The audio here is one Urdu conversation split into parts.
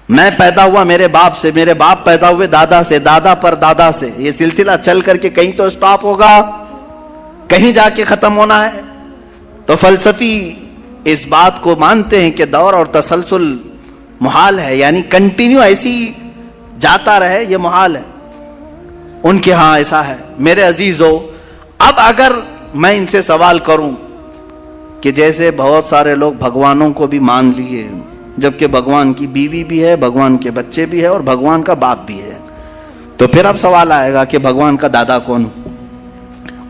میں پیدا ہوا میرے باپ سے, میرے باپ پیدا ہوئے دادا سے, دادا پر دادا سے, یہ سلسلہ چل کر کے کہیں تو سٹاپ ہوگا, کہیں جا کے ختم ہونا ہے. تو فلسفی اس بات کو مانتے ہیں کہ دور اور تسلسل محال ہے, یعنی کنٹینیو ایسی جاتا رہے, یہ محال ہے. ان کے ہاں ایسا ہے. میرے عزیزو, اب اگر میں ان سے سوال کروں کہ جیسے بہت سارے لوگ بھگوانوں کو بھی مان لیے, جبکہ بھگوان کی بیوی بھی ہے, بھگوان کے بچے بھی ہے اور بھگوان کا باپ بھی ہے, تو پھر اب سوال آئے گا کہ بھگوان کا دادا کون,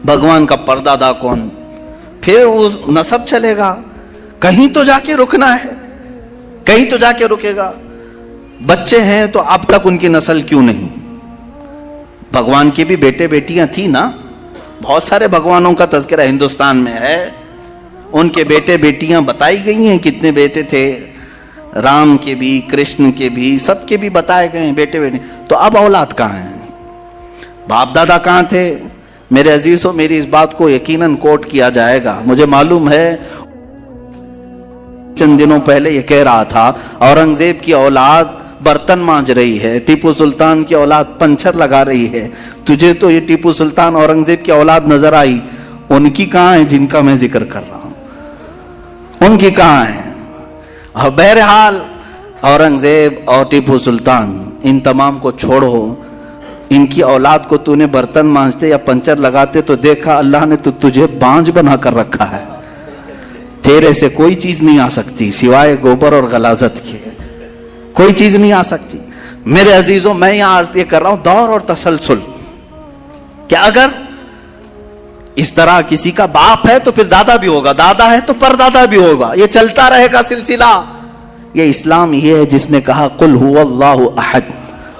بھگوان کا پردادا کون, پھر وہ نسب چلے گا. کہیں تو جا کے رکنا ہے, کہیں تو جا کے رکے گا. بچے ہیں تو اب تک ان کی نسل کیوں نہیں؟ بھگوان کے بھی بیٹے بیٹیاں تھی نا, بہت سارے بھگوانوں کا تذکرہ ہندوستان میں ہے, ان کے بیٹے بیٹیاں بتائی گئی ہیں, کتنے بیٹے تھے, رام کے بھی, کرشن کے بھی, سب کے بھی بتائے گئے ہیں بیٹے بیٹے. تو اب اولاد کہاں ہیں؟ باپ دادا کہاں تھے؟ میرے عزیزوں, میری اس بات کو یقیناً کوٹ کیا جائے گا. مجھے معلوم ہے چند دنوں پہلے یہ کہہ رہا تھا اورنگزیب کی اولاد برتن مانج رہی ہے, ٹیپو سلطان کی اولاد پنچر لگا رہی ہے. تجھے تو یہ ٹیپو سلطان اورنگزیب کی اولاد نظر آئی, ان کی کہاں ہے جن کا میں ذکر کر رہا ہوں؟ ان کی کہاں ہے؟ اور بہرحال اورنگزیب اور ٹیپو سلطان ان تمام کو چھوڑو, ان کی اولاد کو تو نے برتن مانجتے یا پنچر لگاتے تو دیکھا اللہ نے تو تجھے بانج بنا کر رکھا ہے. تیرے سے کوئی چیز نہیں آ سکتی سوائے گوبر اور غلاظت کے, کوئی چیز نہیں آ سکتی. میرے عزیزوں, میں یہاں عرض یہ کر رہا ہوں دور اور تسلسل, کہ اگر اس طرح کسی کا باپ ہے تو پھر دادا بھی ہوگا, دادا ہے تو پردادا بھی ہوگا, یہ چلتا رہے گا سلسلہ. یہ اسلام یہ ہے جس نے کہا قل هو اللہ احد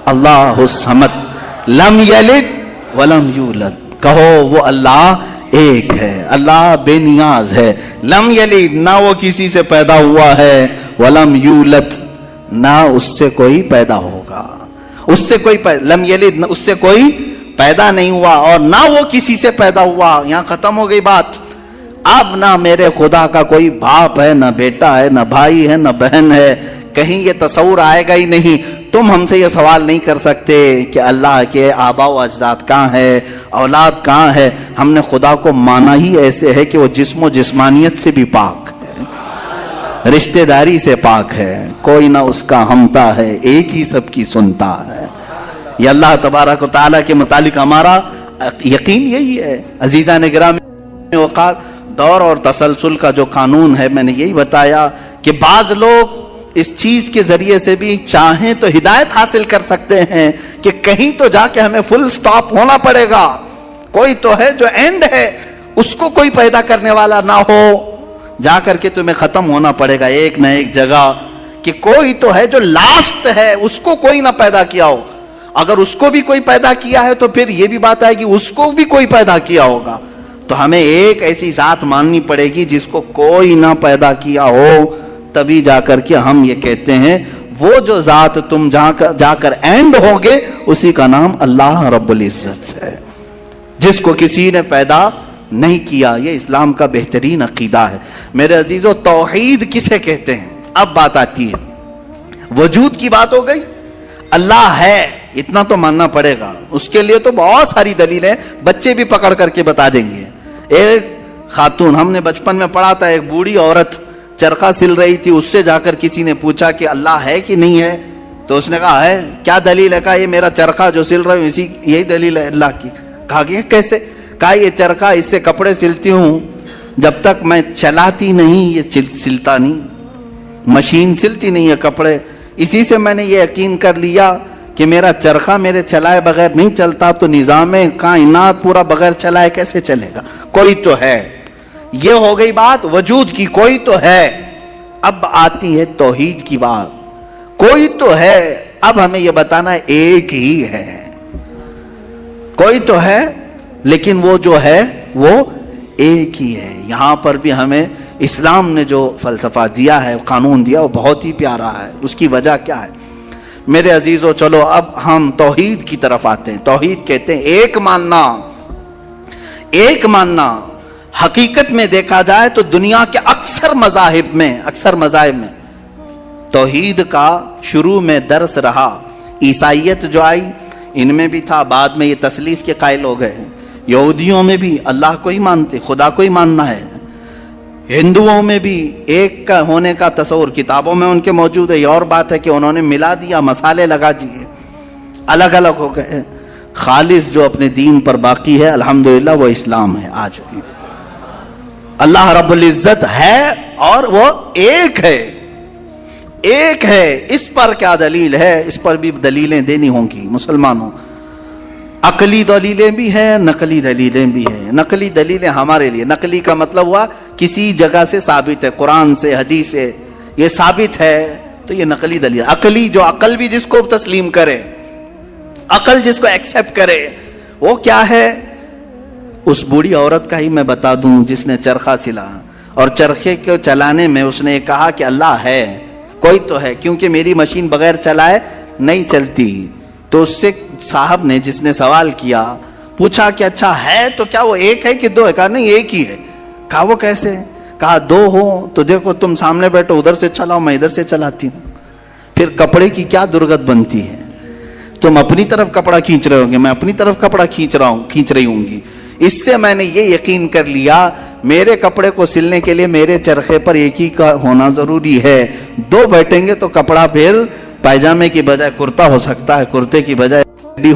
اللہ الصمد لم یلد ولم یولد, کہو وہ اللہ ایک ہے, اللہ بے نیاز ہے, لم یلد نہ وہ کسی سے پیدا ہوا ہے, ولم یولد نہ اس سے کوئی پیدا ہوگا, اس سے کوئی لم یلد اس سے کوئی پیدا نہیں ہوا, اور نہ وہ کسی سے پیدا ہوا. یہاں ختم ہو گئی بات. اب نہ میرے خدا کا کوئی باپ ہے, نہ بیٹا ہے, نہ بھائی ہے, نہ بہن ہے, کہیں یہ تصور آئے گا ہی نہیں. تم ہم سے یہ سوال نہیں کر سکتے کہ اللہ کے آبا و اجداد کہاں ہے, اولاد کہاں ہے. ہم نے خدا کو مانا ہی ایسے ہے کہ وہ جسم و جسمانیت سے بھی پاک ہے, رشتہ داری سے پاک ہے, کوئی نہ اس کا ہمتا ہے, ایک ہی سب کی سنتا ہے. یہ اللہ تبارک و تعالیٰ کے متعلق ہمارا یقین یہی ہے. عزیزان گرامی وقار, دور اور تسلسل کا جو قانون ہے میں نے یہی بتایا کہ بعض لوگ اس چیز کے ذریعے سے بھی چاہیں تو ہدایت حاصل کر سکتے ہیں کہ کہیں تو جا کے ہمیں فل سٹاپ ہونا پڑے گا. کوئی تو ہے جو اینڈ ہے, اس کو کوئی پیدا کرنے والا نہ ہو, جا کر کے تمہیں ختم ہونا پڑے گا ایک نہ ایک جگہ. کہ کوئی تو ہے جو لاسٹ ہے, اس کو کوئی نہ پیدا کیا ہو. اگر اس کو بھی کوئی پیدا کیا ہے تو پھر یہ بھی بات ہے کہ اس کو بھی کوئی پیدا کیا ہوگا. تو ہمیں ایک ایسی ذات ماننی پڑے گی جس کو کوئی نہ پیدا کیا ہو, تبھی جا کر کے ہم یہ کہتے ہیں وہ جو ذات تم جا کر اینڈ ہوگے اسی کا نام اللہ رب العزت ہے, جس کو کسی نے پیدا نہیں کیا. یہ اسلام کا بہترین عقیدہ ہے. میرے عزیزو, توحید کسے کہتے ہیں؟ اب بات آتی ہے, وجود کی بات ہو گئی, اللہ ہے اتنا تو ماننا پڑے گا. اس کے لیے تو بہت ساری دلیلیں بچے بھی پکڑ کر کے بتا دیں گے. ایک خاتون, ہم نے بچپن میں پڑھا تھا, ایک بوڑھی عورت چرخہ سل رہی تھی, اس سے جا کر کسی نے پوچھا کہ اللہ ہے کہ نہیں ہے, تو اس نے کہا ہے. کیا دلیل ہے؟ کہا یہ میرا چرخہ جو سل رہا ہوں اسی یہی دلیل ہے اللہ کی. کہا کہ کیسے؟ کہا یہ چرخہ, اس سے کپڑے سلتی ہوں, جب تک میں چلاتی نہیں یہ سلتا نہیں, مشین سلتی نہیں ہے کپڑے, اسی سے میں نے یہ یقین کر لیا کہ میرا چرخہ میرے چلائے بغیر نہیں چلتا, تو نظام کائنات پورا بغیر چلائے کیسے چلے گا؟ کوئی تو ہے. یہ ہو گئی بات وجود کی, کوئی تو ہے. اب آتی ہے توحید کی بات, کوئی تو ہے. اب ہمیں یہ بتانا ہے ایک ہی ہے. کوئی تو ہے لیکن وہ جو ہے وہ ایک ہی ہے. یہاں پر بھی ہمیں اسلام نے جو فلسفہ دیا ہے, قانون دیا, وہ بہت ہی پیارا ہے. اس کی وجہ کیا ہے میرے عزیزو؟ چلو اب ہم توحید کی طرف آتے ہیں. توحید کہتے ہیں ایک ماننا. ایک ماننا حقیقت میں دیکھا جائے تو دنیا کے اکثر مذاہب میں توحید کا شروع میں درس رہا. عیسائیت جو آئی ان میں بھی تھا, بعد میں یہ تثلیث کے قائل ہو گئے. یہودیوں میں بھی اللہ کو ہی مانتے, خدا کو ہی ماننا ہے. ہندوؤں میں بھی ایک کا ہونے کا تصور کتابوں میں ان کے موجود ہے. یہ اور بات ہے کہ انہوں نے ملا دیا, مسالے لگا دیے, الگ الگ ہو گئے. خالص جو اپنے دین پر باقی ہے الحمدللہ وہ اسلام ہے. آج بھی اللہ رب العزت ہے اور وہ ایک ہے, ایک ہے. اس پر کیا دلیل ہے؟ اس پر بھی دلیلیں دینی ہوں گی مسلمانوں. عقلی دلیلیں بھی ہیں, نقلی دلیلیں بھی ہیں. نقلی دلیلیں ہمارے لیے, نقلی کا مطلب ہوا کسی جگہ سے ثابت ہے, قرآن سے, حدیث سے یہ ثابت ہے تو یہ نقلی دلیل. عقلی جو عقل بھی جس کو تسلیم کرے, عقل جس کو ایکسپٹ کرے, وہ کیا ہے؟ اس بوڑھی عورت کا ہی میں بتا دوں جس نے چرخہ سلا اور چرخے کو چلانے میں اس نے کہا کہ اللہ ہے, کوئی تو ہے, کیونکہ میری مشین بغیر چلائے نہیں چلتی. تو اس سے صاحب نے جس نے سوال کیا پوچھا کہ اچھا ہے تو کیا وہ ایک ہے کہ دو ہے؟ کہا نہیں ایک ہی ہے. کہا وہ کیسے؟ کہا دو ہو تو دیکھو تم سامنے بیٹھو, ادھر سے چلاؤ, میں ادھر سے چلاتی ہوں. پھر کپڑے کی کیا درگت بنتی ہے؟ تم اپنی طرف کپڑا کھینچ رہے ہوں گے, میں اپنی طرف کپڑا کھینچ رہی ہوں گی. اس سے میں نے یہ یقین کر لیا میرے کپڑے کو سلنے کے لیے میرے چرخے پر ایک ہی کا ہونا ضروری ہے. دو بیٹھیں گے تو کپڑا پھر پائجامے کی بجائے کرتا ہو سکتا ہے, کرتے کی بجائے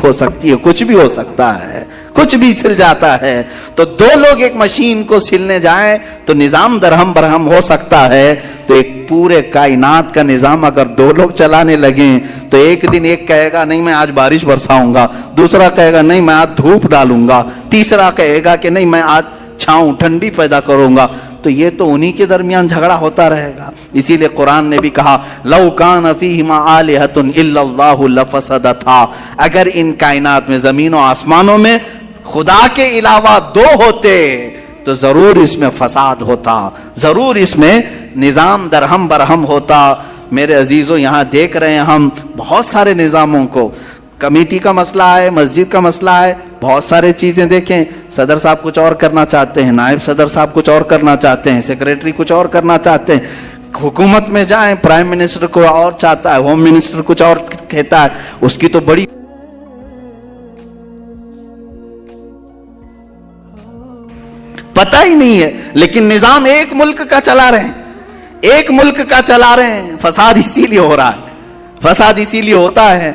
ہو سکتی ہے, کچھ بھی ہو سکتا ہے, کچھ بھی سل جاتا ہے. تو دو لوگ ایک مشین کو سلنے جائیں تو نظام درہم برہم ہو سکتا ہے. تو ایک پورے کائنات کا نظام اگر دو لوگ چلانے لگیں تو ایک دن ایک کہے گا نہیں میں آج بارش برساؤں گا, دوسرا کہے گا نہیں میں آج دھوپ ڈالوں گا, تیسرا کہے گا کہ نہیں میں آج چھاؤں ٹھنڈی پیدا کروں گا. تو یہ تو انہی کے درمیان جھگڑا ہوتا رہے گا. اسی لیے قرآن نے بھی کہا لو کان فیہما آلہۃ الا اللہ لفسدتا, اگر ان کائنات میں زمین و آسمانوں میں خدا کے علاوہ دو ہوتے تو ضرور اس میں فساد ہوتا, ضرور اس میں نظام درہم برہم ہوتا. میرے عزیزوں یہاں دیکھ رہے ہیں ہم بہت سارے نظاموں کو, کمیٹی کا مسئلہ ہے, مسجد کا مسئلہ ہے, بہت سارے چیزیں دیکھیں. صدر صاحب کچھ اور کرنا چاہتے ہیں, نائب صدر صاحب کچھ اور کرنا چاہتے ہیں, سیکریٹری کچھ اور کرنا چاہتے ہیں. حکومت میں جائیں پرائم منسٹر کو اور چاہتا ہے, ہوم منسٹر کچھ اور کہتا ہے, اس کی تو بڑی پتہ ہی نہیں ہے. لیکن نظام ایک ملک کا چلا رہے ہیں, ایک ملک کا چلا رہے ہیں. فساد اسی لیے ہو رہا ہے, فساد اسی لیے ہوتا ہے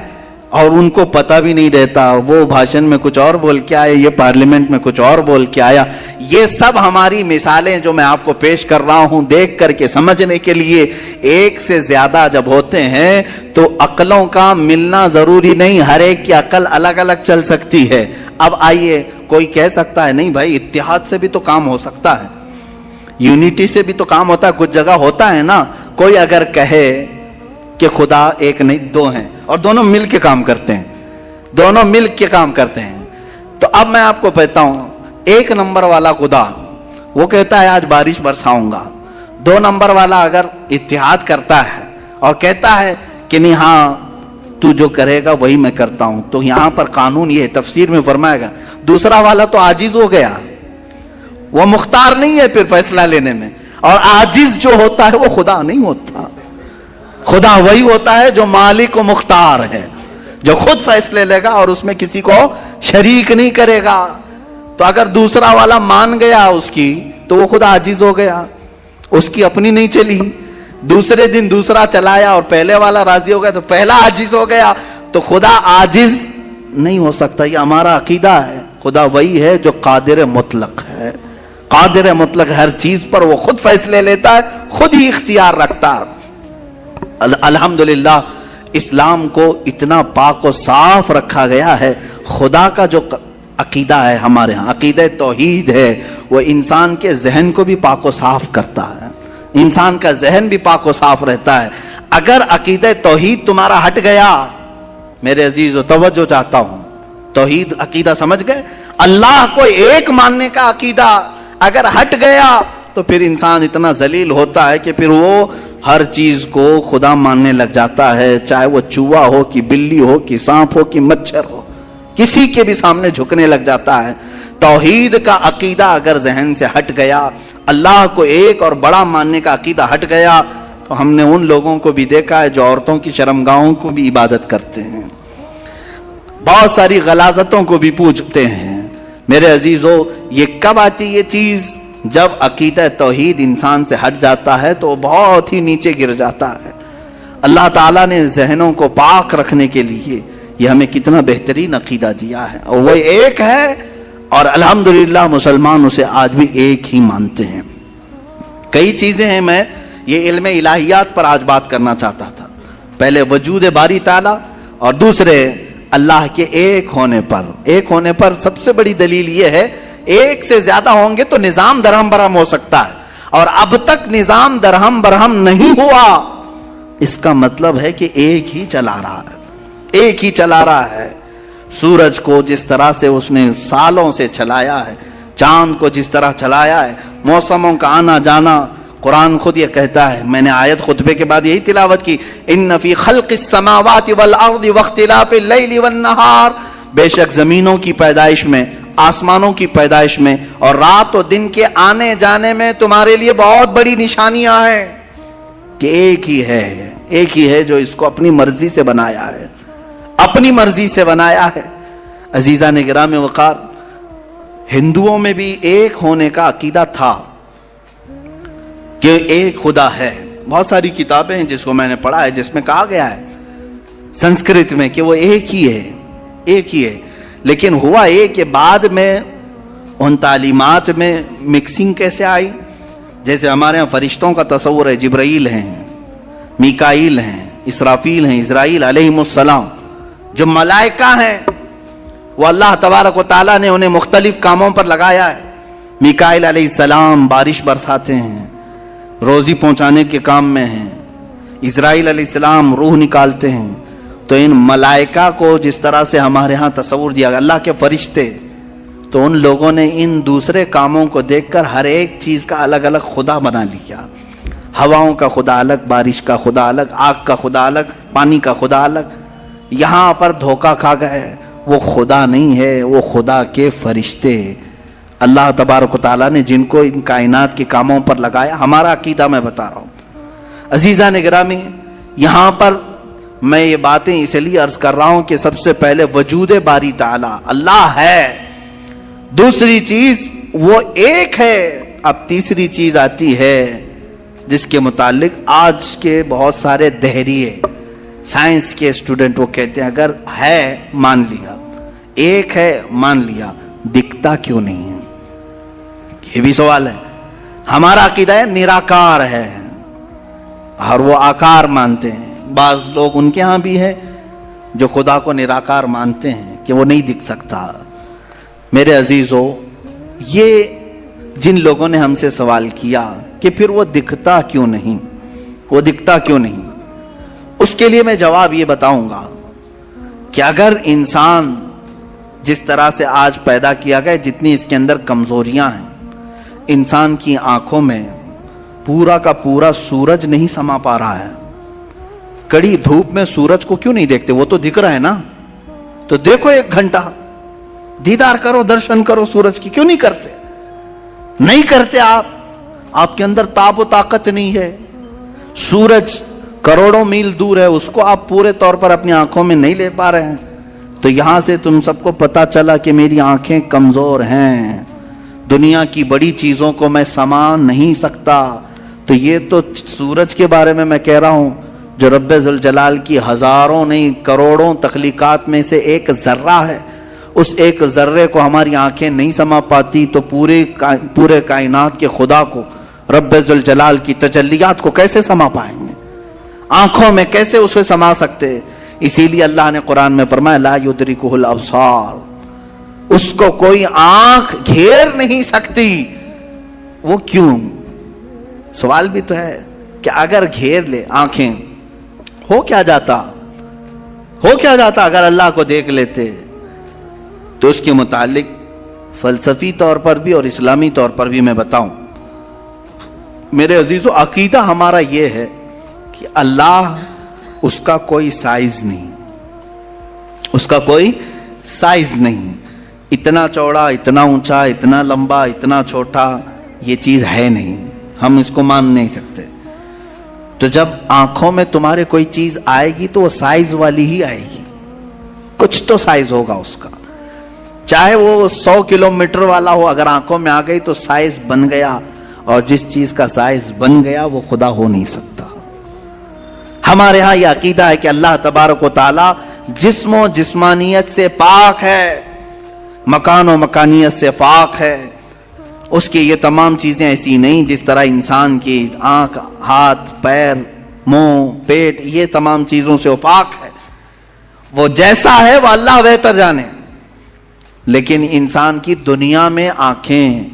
اور ان کو پتہ بھی نہیں رہتا. وہ بھاشن میں کچھ اور بول کے آئے, یہ پارلیمنٹ میں کچھ اور بول کے آیا. یہ سب ہماری مثالیں جو میں آپ کو پیش کر رہا ہوں دیکھ کر کے سمجھنے کے لیے. ایک سے زیادہ جب ہوتے ہیں تو عقلوں کا ملنا ضروری نہیں, ہر ایک کی عقل الگ الگ چل سکتی ہے. اب آئیے, کوئی کہہ سکتا ہے نہیں بھائی اتحاد سے بھی تو کام ہو سکتا ہے, یونٹی سے بھی تو کام ہوتا ہے, کچھ جگہ ہوتا ہے نا. کوئی اگر کہے کہ خدا ایک نہیں دو ہیں اور دونوں مل کے کام کرتے ہیں, دونوں مل کے کام کرتے ہیں, تو اب میں آپ کو کہتا ہوں ایک نمبر والا خدا وہ کہتا ہے آج بارش برساؤں گا. 2 نمبر والا اگر اتحاد کرتا ہے اور کہتا ہے کہ نہیں ہاں تو جو کرے گا وہی میں کرتا ہوں, تو یہاں پر قانون یہ تفسیر میں فرمائے گا دوسرا والا تو عاجز ہو گیا, وہ مختار نہیں ہے پھر فیصلہ لینے میں. اور عاجز جو ہوتا ہے وہ خدا نہیں ہوتا. خدا وہی ہوتا ہے جو مالک و مختار ہے, جو خود فیصلے لے گا اور اس میں کسی کو شریک نہیں کرے گا. تو اگر دوسرا والا مان گیا اس کی تو وہ خدا عاجز ہو گیا, اس کی اپنی نہیں چلی. دوسرے دن دوسرا چلایا اور پہلے والا راضی ہو گیا تو پہلا عاجز ہو گیا. تو خدا عاجز نہیں ہو سکتا, یہ ہمارا عقیدہ ہے. خدا وہی ہے جو قادر مطلق ہے, قادر مطلق ہر چیز پر وہ خود فیصلے لیتا ہے, خود ہی اختیار رکھتا ہے. الحمدللہ اسلام کو اتنا پاک و صاف رکھا گیا ہے. خدا کا جو عقیدہ ہے ہمارے ہاں, عقیدہ توحید ہے, وہ انسان کے ذہن کو بھی پاک و صاف کرتا ہے, انسان کا ذہن بھی پاک و صاف رہتا ہے. اگر عقیدہ توحید تمہارا ہٹ گیا, میرے عزیزو توجہ چاہتا ہوں, توحید عقیدہ سمجھ گئے, اللہ کو ایک ماننے کا عقیدہ اگر ہٹ گیا تو پھر انسان اتنا ذلیل ہوتا ہے کہ پھر وہ ہر چیز کو خدا ماننے لگ جاتا ہے, چاہے وہ چوہا ہو کہ بلی ہو کہ سانپ ہو کہ مچھر ہو, کسی کے بھی سامنے جھکنے لگ جاتا ہے. توحید کا عقیدہ اگر ذہن سے ہٹ گیا, اللہ کو ایک اور بڑا ماننے کا عقیدہ ہٹ گیا, تو ہم نے ان لوگوں کو بھی دیکھا ہے جو عورتوں کی شرمگاہوں کو بھی عبادت کرتے ہیں، بہت ساری غلاظتوں کو بھی پوجتے ہیں۔ میرے عزیزو، یہ کب آتی یہ چیز؟ جب عقیدہ توحید انسان سے ہٹ جاتا ہے تو بہت ہی نیچے گر جاتا ہے۔ اللہ تعالیٰ نے ذہنوں کو پاک رکھنے کے لیے یہ ہمیں کتنا بہترین عقیدہ دیا ہے، اور وہ ایک ہے، اور الحمدللہ مسلمان اسے آج بھی ایک ہی مانتے ہیں۔ کئی چیزیں ہیں، میں یہ علم الہیات پر آج بات کرنا چاہتا تھا۔ پہلے وجود باری تعالیٰ، اور دوسرے اللہ کے ایک ہونے پر سب سے بڑی دلیل یہ ہے، ایک سے زیادہ ہوں گے تو نظام درہم برہم ہو سکتا ہے، اور اب تک نظام درہم برہم نہیں ہوا۔ اس کا مطلب ہے کہ ایک ہی چلا رہا ہے۔ سورج کو جس طرح سے اس نے سالوں سے چلایا ہے، چاند کو جس طرح چلایا ہے، موسموں کا آنا جانا، قرآن خود یہ کہتا ہے، میں نے آیت خطبے کے بعد یہی تلاوت کی، ان فی خلق السماوات والارض واختلاف اللیل والنہار، بے شک زمینوں کی پیدائش میں، آسمانوں کی پیدائش میں، اور رات و دن کے آنے جانے میں تمہارے لیے بہت بڑی نشانیاں ہیں، کہ ایک ہی ہے جو اس کو اپنی مرضی سے بنایا ہے۔ عزیزان گرامی وقار، ہندوؤں میں بھی ایک ہونے کا عقیدہ تھا کہ ایک خدا ہے۔ بہت ساری کتابیں ہیں جس کو میں نے پڑھا ہے، جس میں کہا گیا ہے سنسکرت میں کہ وہ ایک ہی ہے، لیکن ہوا یہ کہ بعد میں ان تعلیمات میں مکسنگ کیسے آئی؟ جیسے ہمارے ہاں فرشتوں کا تصور ہے، جبرائیل ہیں، میکائیل ہیں، اسرافیل ہیں، اسرائیل علیہم السلام، جو ملائکہ ہیں، وہ اللہ تبارک و تعالیٰ نے انہیں مختلف کاموں پر لگایا ہے۔ میکائیل علیہ السلام بارش برساتے ہیں، روزی پہنچانے کے کام میں ہیں، اسرائیل علیہ السلام روح نکالتے ہیں۔ تو ان ملائکہ کو جس طرح سے ہمارے ہاں تصور دیا گیا، اللہ کے فرشتے، تو ان لوگوں نے ان دوسرے کاموں کو دیکھ کر ہر ایک چیز کا الگ الگ خدا بنا لیا۔ ہواؤں کا خدا الگ، بارش کا خدا الگ، آگ کا خدا الگ، پانی کا خدا الگ۔ یہاں پر دھوکہ کھا گئے، وہ خدا نہیں ہے، وہ خدا کے فرشتے، اللہ تبارک و تعالیٰ نے جن کو ان کائنات کے کاموں پر لگایا۔ ہمارا عقیدہ میں بتا رہا ہوں۔ عزیزان گرامی، یہاں پر میں یہ باتیں اس لیے عرض کر رہا ہوں کہ سب سے پہلے وجود باری تعالیٰ اللہ ہے، دوسری چیز وہ ایک ہے۔ اب تیسری چیز آتی ہے جس کے متعلق آج کے بہت سارے دہریے سائنس کے اسٹوڈنٹ وہ کہتے ہیں، اگر ہے مان لیا، ایک ہے مان لیا، دکھتا کیوں نہیں ہے؟ یہ بھی سوال ہے۔ ہمارا عقیدہ ہے نراکار ہے، اور وہ آکار مانتے ہیں۔ بعض لوگ ان کے ہاں بھی ہے جو خدا کو نراکار مانتے ہیں کہ وہ نہیں دکھ سکتا۔ میرے عزیزو، یہ جن لوگوں نے ہم سے سوال کیا کہ پھر وہ دکھتا کیوں نہیں، اس کے لیے میں جواب یہ بتاؤں گا کہ اگر انسان جس طرح سے آج پیدا کیا گیا، جتنی اس کے اندر کمزوریاں ہیں، انسان کی آنکھوں میں پورا کا پورا سورج نہیں سما پا رہا ہے۔ کڑی دھوپ میں سورج کو کیوں نہیں دیکھتے؟ وہ تو دکھ رہا ہے نا، تو دیکھو 1 گھنٹہ دیدار کرو، درشن کرو سورج کی، کیوں نہیں کرتے؟ آپ کے اندر تاب و طاقت نہیں ہے۔ سورج کروڑوں میل دور ہے، اس کو آپ پورے طور پر اپنی آنکھوں میں نہیں لے پا رہے ہیں۔ تو یہاں سے تم سب کو پتا چلا کہ میری آنکھیں کمزور ہیں، دنیا کی بڑی چیزوں کو میں سما نہیں سکتا۔ تو یہ تو سورج کے بارے میں کہہ رہا ہوں، جو رب ذوالجلال کی ہزاروں نہیں کروڑوں تخلیقات میں سے ایک ذرہ ہے۔ اس ایک ذرے کو ہماری آنکھیں نہیں سما پاتی، تو پورے کائنات کے خدا کو، رب ذوالجلال کی تجلیات کو کیسے سما پائیں گے؟ آنکھوں میں کیسے اسے سما سکتے؟ اسی لیے اللہ نے قرآن میں فرمایا لا یدرکہ الابصار، اس کو کوئی آنکھ گھیر نہیں سکتی۔ وہ کیوں؟ سوال بھی تو ہے کہ اگر گھیر لے آنکھیں، ہو کیا جاتا اگر اللہ کو دیکھ لیتے؟ تو اس کے متعلق فلسفی طور پر بھی اور اسلامی طور پر بھی میں بتاؤں، میرے عزیزو، عقیدہ ہمارا یہ ہے کہ اللہ، اس کا کوئی سائز نہیں، اتنا چوڑا، اتنا اونچا، اتنا لمبا، اتنا چھوٹا، یہ چیز ہے نہیں، ہم اس کو مان نہیں سکتے۔ تو جب آنکھوں میں تمہارے کوئی چیز آئے گی تو وہ سائز والی ہی آئے گی، کچھ تو سائز ہوگا اس کا، چاہے وہ 100 کلومیٹر والا ہو، اگر آنکھوں میں آ گئی تو سائز بن گیا، اور جس چیز کا سائز بن گیا وہ خدا ہو نہیں سکتا۔ ہمارے ہاں یہ عقیدہ ہے کہ اللہ تبارک و تعالی جسم و جسمانیت سے پاک ہے، مکان و مکانیت سے پاک ہے، اس کی یہ تمام چیزیں ایسی نہیں جس طرح انسان کی آنکھ، ہاتھ، پیر، منہ، پیٹ، یہ تمام چیزوں سے وہ پاک ہے، وہ جیسا ہے وہ اللہ بہتر جانے۔ لیکن انسان کی دنیا میں آنکھیں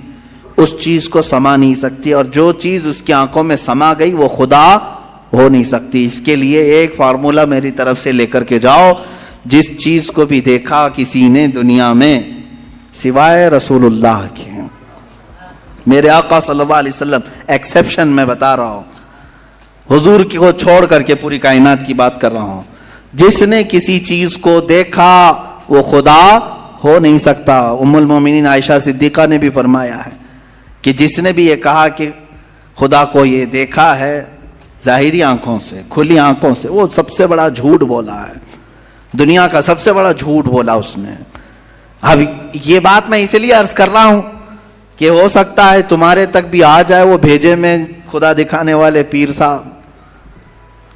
اس چیز کو سما نہیں سکتی، اور جو چیز اس کی آنکھوں میں سما گئی وہ خدا ہو نہیں سکتی۔ اس کے لیے ایک فارمولا میری طرف سے لے کر کے جاؤ، جس چیز کو بھی دیکھا کسی نے دنیا میں سوائے رسول اللہ کے، میرے آقا صلی اللہ علیہ وسلم ایکسیپشن میں بتا رہا ہوں، حضور کو چھوڑ کر کے پوری کائنات کی بات کر رہا ہوں، جس نے کسی چیز کو دیکھا وہ خدا ہو نہیں سکتا۔ ام المومنین عائشہ صدیقہ نے بھی فرمایا ہے کہ جس نے بھی یہ کہا کہ خدا کو یہ دیکھا ہے ظاہری آنکھوں سے، کھلی آنکھوں سے، وہ سب سے بڑا جھوٹ بولا ہے، دنیا کا سب سے بڑا جھوٹ بولا اس نے۔ اب یہ بات میں اس لیے عرض کر رہا ہوں کہ ہو سکتا ہے تمہارے تک بھی آ جائے وہ بھیجے میں خدا دکھانے والے پیر صاحب۔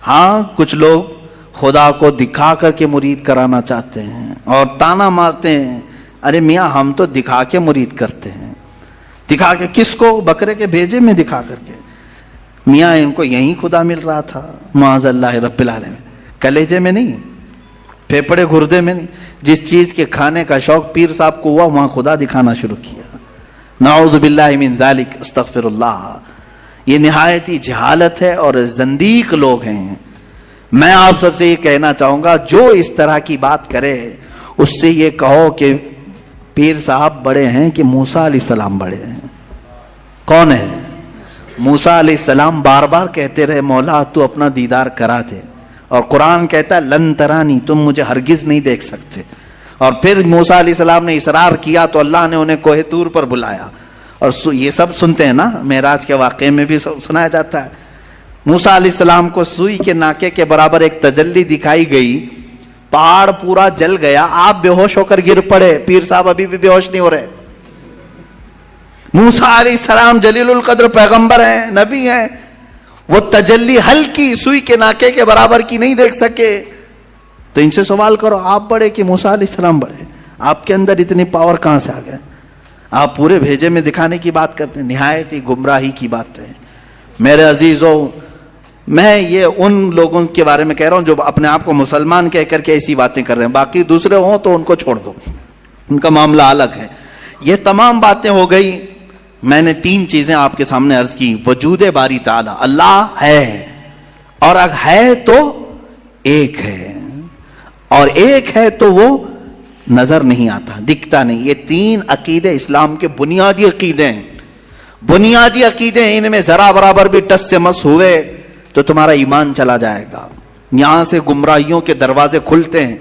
ہاں کچھ لوگ خدا کو دکھا کر کے مرید کرانا چاہتے ہیں اور تانا مارتے ہیں، ارے میاں ہم تو دکھا کے مرید کرتے ہیں۔ دکھا کے کس کو؟ بکرے کے بھیجے میں دکھا کر کے۔ میاں ان کو یہیں خدا مل رہا تھا، معاذ اللہ رب العالمین، کلیجے میں نہیں، پھیپڑے گردے میں نہیں۔ جس چیز کے کھانے کا شوق پیر صاحب کو ہوا وہاں خدا دکھانا شروع کیا۔ نعوذ باللہ من ذالک، استغفر اللہ۔ یہ نہایت ہی جہالت ہے اور زندیق لوگ ہیں۔ میں آپ سب سے یہ کہنا چاہوں گا جو اس طرح کی بات کرے اس سے یہ کہو کہ پیر صاحب بڑے ہیں کہ موسیٰ علیہ السلام بڑے ہیں؟ کون ہے؟ موسیٰ علیہ السلام بار بار کہتے رہے مولا تو اپنا دیدار کرا دے، اور قرآن کہتا ہے لن ترانی، تم مجھے ہرگز نہیں دیکھ سکتے۔ اور پھر موسیٰ علیہ السلام نے اصرار کیا تو اللہ نے انہیں کوہ طور پر بلایا، اور یہ سب سنتے ہیں نا، معراج کے واقعے میں بھی سنایا جاتا ہے۔ موسیٰ علیہ السلام کو سوئی کے ناکے کے برابر ایک تجلی دکھائی گئی، پہاڑ پورا جل گیا، آپ بے ہوش ہو کر گر پڑے، پیر صاحب ابھی بھی بے ہوش نہیں ہو رہے۔ موسیٰ علیہ السلام جلیل القدر پیغمبر ہیں، نبی ہیں، وہ تجلی ہلکی سوئی کے ناکے کے برابر کی نہیں دیکھ سکے، تو ان سے سوال کرو آپ بڑے کہ موسیٰ علیہ السلام بڑے؟ آپ کے اندر اتنی پاور کہاں سے آ گئے؟ آپ پورے بھیجے میں دکھانے کی بات کرتے ہیں، نہایت ہی گمراہی کی بات ہے۔ میرے عزیزوں، میں یہ ان لوگوں کے بارے میں کہہ رہا ہوں جو اپنے آپ کو مسلمان کہہ کر کے ایسی باتیں کر رہے ہیں، باقی دوسرے ہوں تو ان کو چھوڑ دو، ان کا معاملہ الگ ہے۔ یہ تمام باتیں ہو گئی، میں نے 3 چیزیں آپ کے سامنے عرض کی۔ وجود باری تعالی، اللہ ہے، اور اگر ہے تو ایک ہے، اور ایک ہے تو وہ نظر نہیں آتا، دکھتا نہیں۔ یہ 3 عقیدے اسلام کے بنیادی عقیدے ہیں، بنیادی عقیدے ہیں، ان میں ذرا برابر بھی ٹس سے مس ہوئے تو تمہارا ایمان چلا جائے گا۔ یہاں سے گمراہیوں کے دروازے کھلتے ہیں۔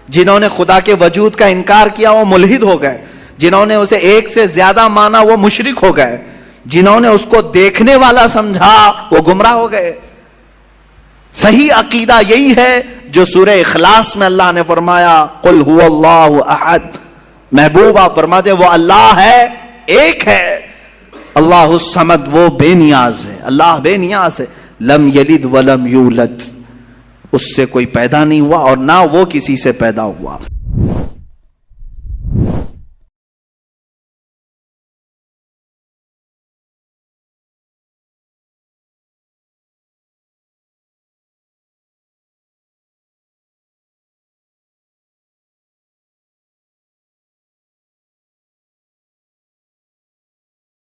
جنہوں نے خدا کے وجود کا انکار کیا وہ ملحد ہو گئے، جنہوں نے اسے ایک سے زیادہ مانا وہ مشرک ہو گئے، جنہوں نے اس کو دیکھنے والا سمجھا وہ گمراہ ہو گئے۔ صحیح عقیدہ یہی ہے جو سورہ اخلاص میں اللہ نے فرمایا قل هو اللہ احد، محبوب آپ فرما دے وہ اللہ ہے، ایک ہے، اللہ الصمد، وہ بے نیاز ہے، اللہ بے نیاز ہے، لم یلد ولم یولد، اس سے کوئی پیدا نہیں ہوا اور نہ وہ کسی سے پیدا ہوا۔